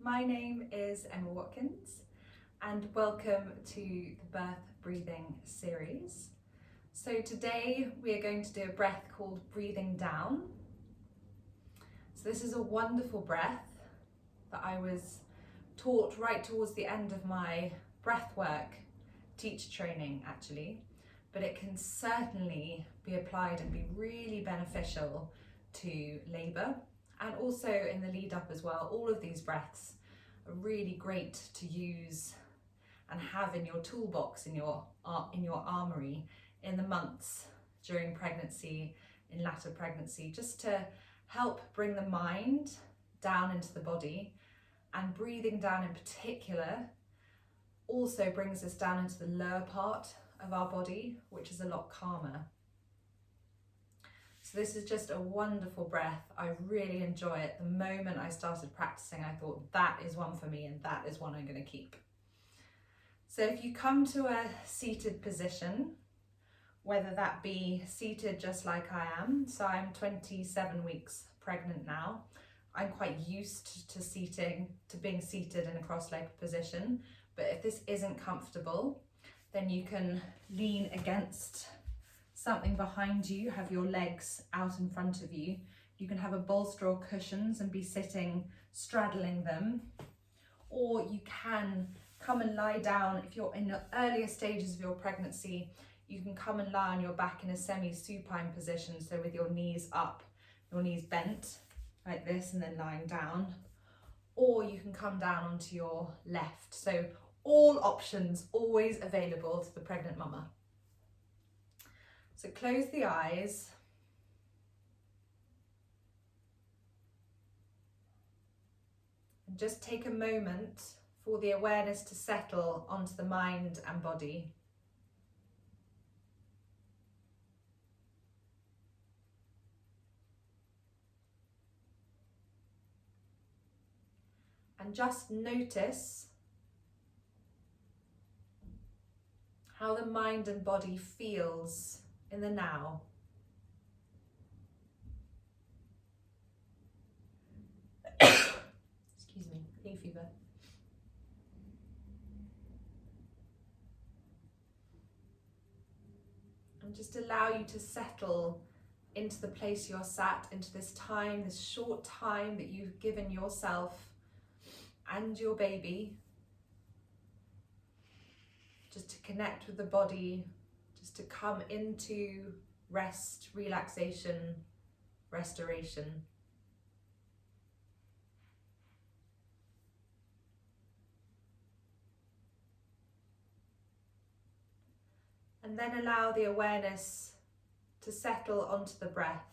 My name is Emma Watkins and welcome to the Birth Breathing series. So today we are going to do a breath called breathing down. So this is a wonderful breath that I was taught right towards the end of my breathwork teacher training actually, but it can certainly be applied and be really beneficial to labour and also in the lead up as well. All of these breaths are really great to use and have in your toolbox, in your armoury in the months during pregnancy, in latter pregnancy, just to help bring the mind down into the body. And breathing down in particular also brings us down into the lower part of our body, which is a lot calmer. So this is just a wonderful breath. I really enjoy it. The moment I started practicing, I thought that is one for me and that is one I'm going to keep. So if you come to a seated position, whether that be seated just like I am, so I'm 27 weeks pregnant now, I'm quite used to being seated in a cross-legged position, but if this isn't comfortable, then you can lean against something behind you, have your legs out in front of you. You can have a bolster or cushions and be sitting straddling them, or you can come and lie down. If you're in the earlier stages of your pregnancy, you can come and lie on your back in a semi-supine position, so with your knees up, your knees bent like this and then lying down, or you can come down onto your left. So all options always available to the pregnant mama. So close the eyes and just take a moment for the awareness to settle onto the mind and body. And just notice how the mind and body feels in the now. Excuse me, hay fever. And just allow you to settle into the place you're sat, into this time, this short time that you've given yourself and your baby, just to connect with the body, just to come into rest, relaxation, restoration. And then allow the awareness to settle onto the breath.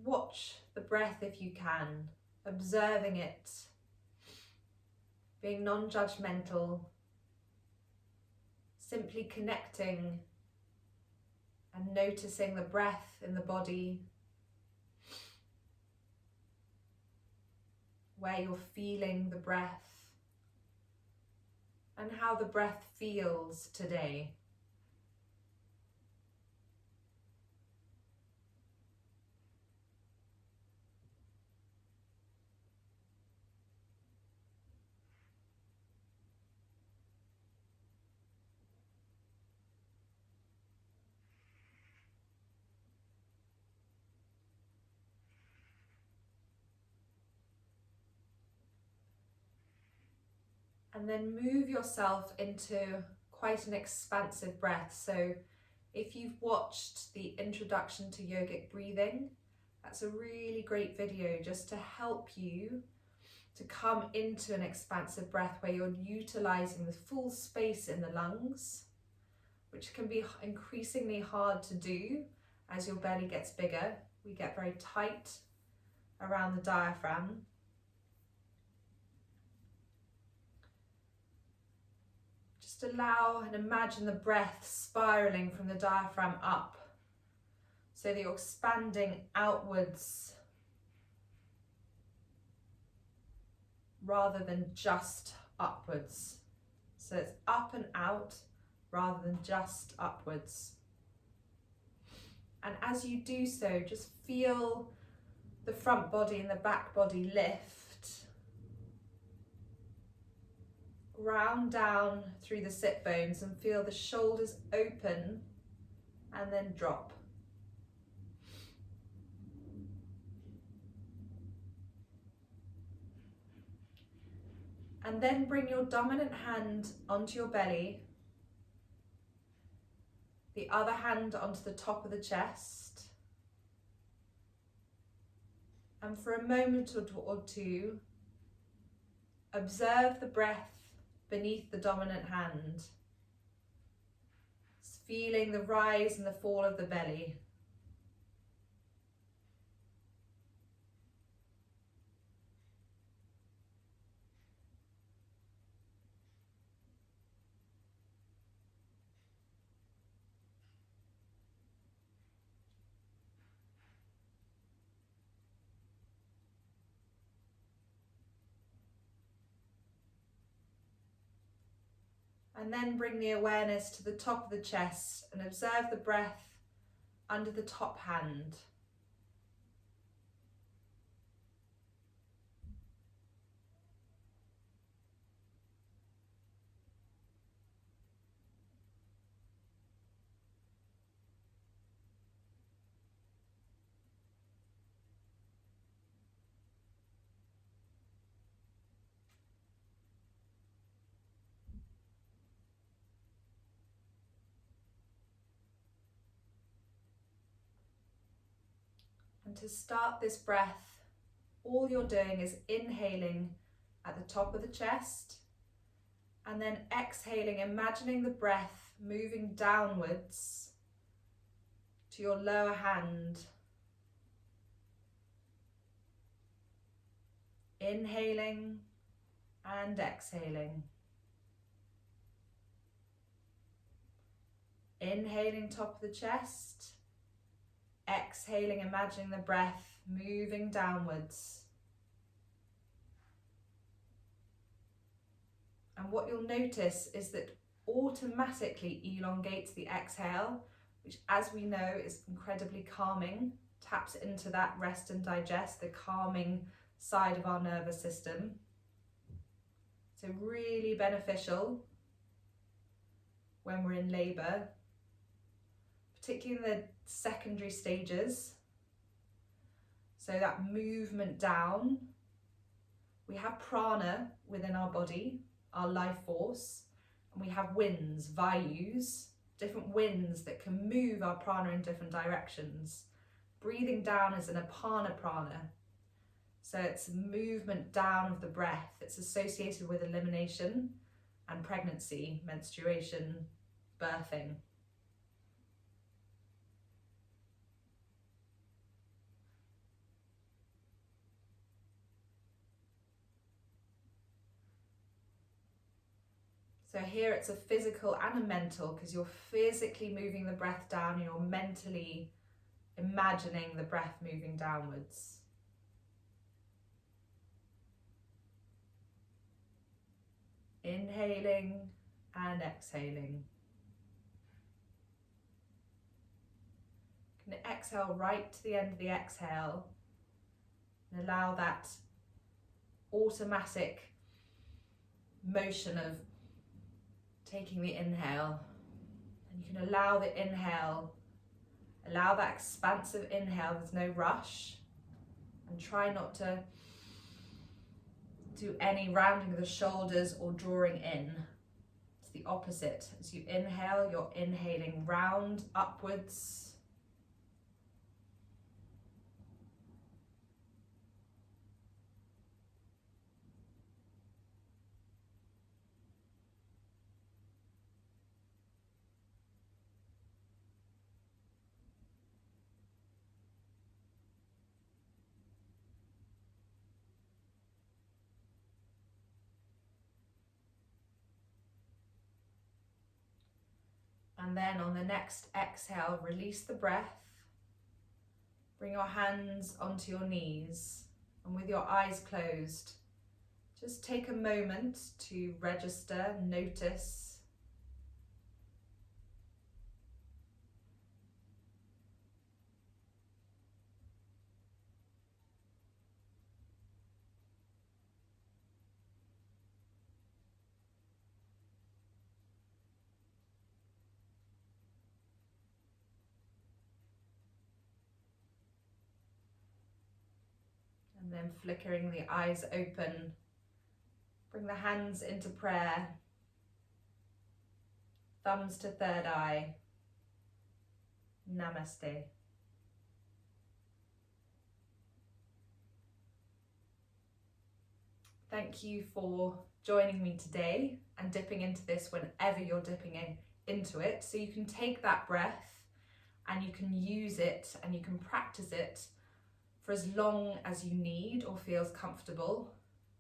Watch the breath if you can, observing it, being non-judgmental, simply connecting and noticing the breath in the body, where you're feeling the breath and how the breath feels today. And then move yourself into quite an expansive breath. So if you've watched the introduction to yogic breathing, that's a really great video just to help you to come into an expansive breath where you're utilizing the full space in the lungs, which can be increasingly hard to do as your belly gets bigger. We get very tight around the diaphragm. Just allow and imagine the breath spiraling from the diaphragm up so that you're expanding outwards rather than just upwards. So it's up and out rather than just upwards. And as you do so, just feel the front body and the back body lift, round down through the sit bones and feel the shoulders open and then drop. And then bring your dominant hand onto your belly, the other hand onto the top of the chest. And for a moment or two, observe the breath beneath the dominant hand, feeling the rise and the fall of the belly. And then bring the awareness to the top of the chest and observe the breath under the top hand. And to start this breath, all you're doing is inhaling at the top of the chest and then exhaling, imagining the breath moving downwards to your lower hand. Inhaling and exhaling. Inhaling top of the chest. Exhaling, imagining the breath moving downwards. And what you'll notice is that automatically elongates the exhale, which, as we know, is incredibly calming, taps into that rest and digest, the calming side of our nervous system. So really beneficial when we're in labour, particularly in the secondary stages. So that movement down. We have prana within our body, our life force, and we have winds, vayus, different winds that can move our prana in different directions. Breathing down is an apana prana. So it's movement down of the breath. It's associated with elimination and pregnancy, menstruation, birthing. So here it's a physical and a mental, because you're physically moving the breath down and you're mentally imagining the breath moving downwards. Inhaling and exhaling. You can exhale right to the end of the exhale and allow that automatic motion of taking the inhale, and you can allow the inhale, allow that expansive inhale, there's no rush, and try not to do any rounding of the shoulders or drawing in. It's the opposite. As you inhale, you're inhaling round upwards. And then on the next exhale, release the breath. Bring your hands onto your knees, and with your eyes closed, just take a moment to register, notice And then flickering the eyes open. Bring the hands into prayer. Thumbs to third eye. Namaste. Thank you for joining me today and dipping into this whenever you're dipping into it. So you can take that breath and you can use it and you can practice it for as long as you need or feels comfortable.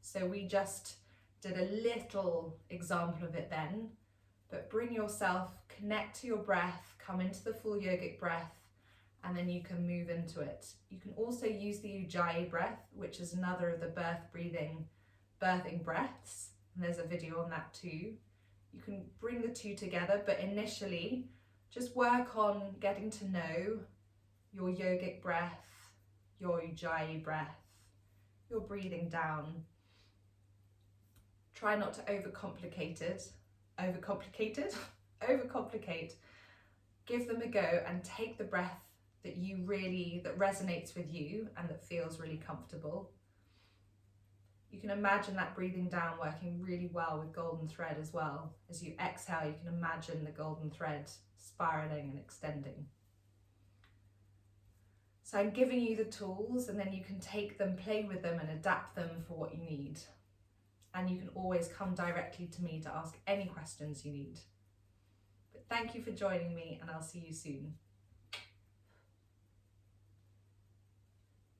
So we just did a little example of it then, but bring yourself, connect to your breath, come into the full yogic breath, and then you can move into it. You can also use the Ujjayi breath, which is another of the birthing breaths, and there's a video on that too. You can bring the two together, but initially just work on getting to know your yogic breath, your Ujjayi breath, your breathing down. Try not to overcomplicate. Give them a go and take the breath that resonates with you and that feels really comfortable. You can imagine that breathing down working really well with golden thread as well. As you exhale, you can imagine the golden thread spiraling and extending. So I'm giving you the tools, and then you can take them, play with them, and adapt them for what you need. And you can always come directly to me to ask any questions you need. But thank you for joining me, and I'll see you soon.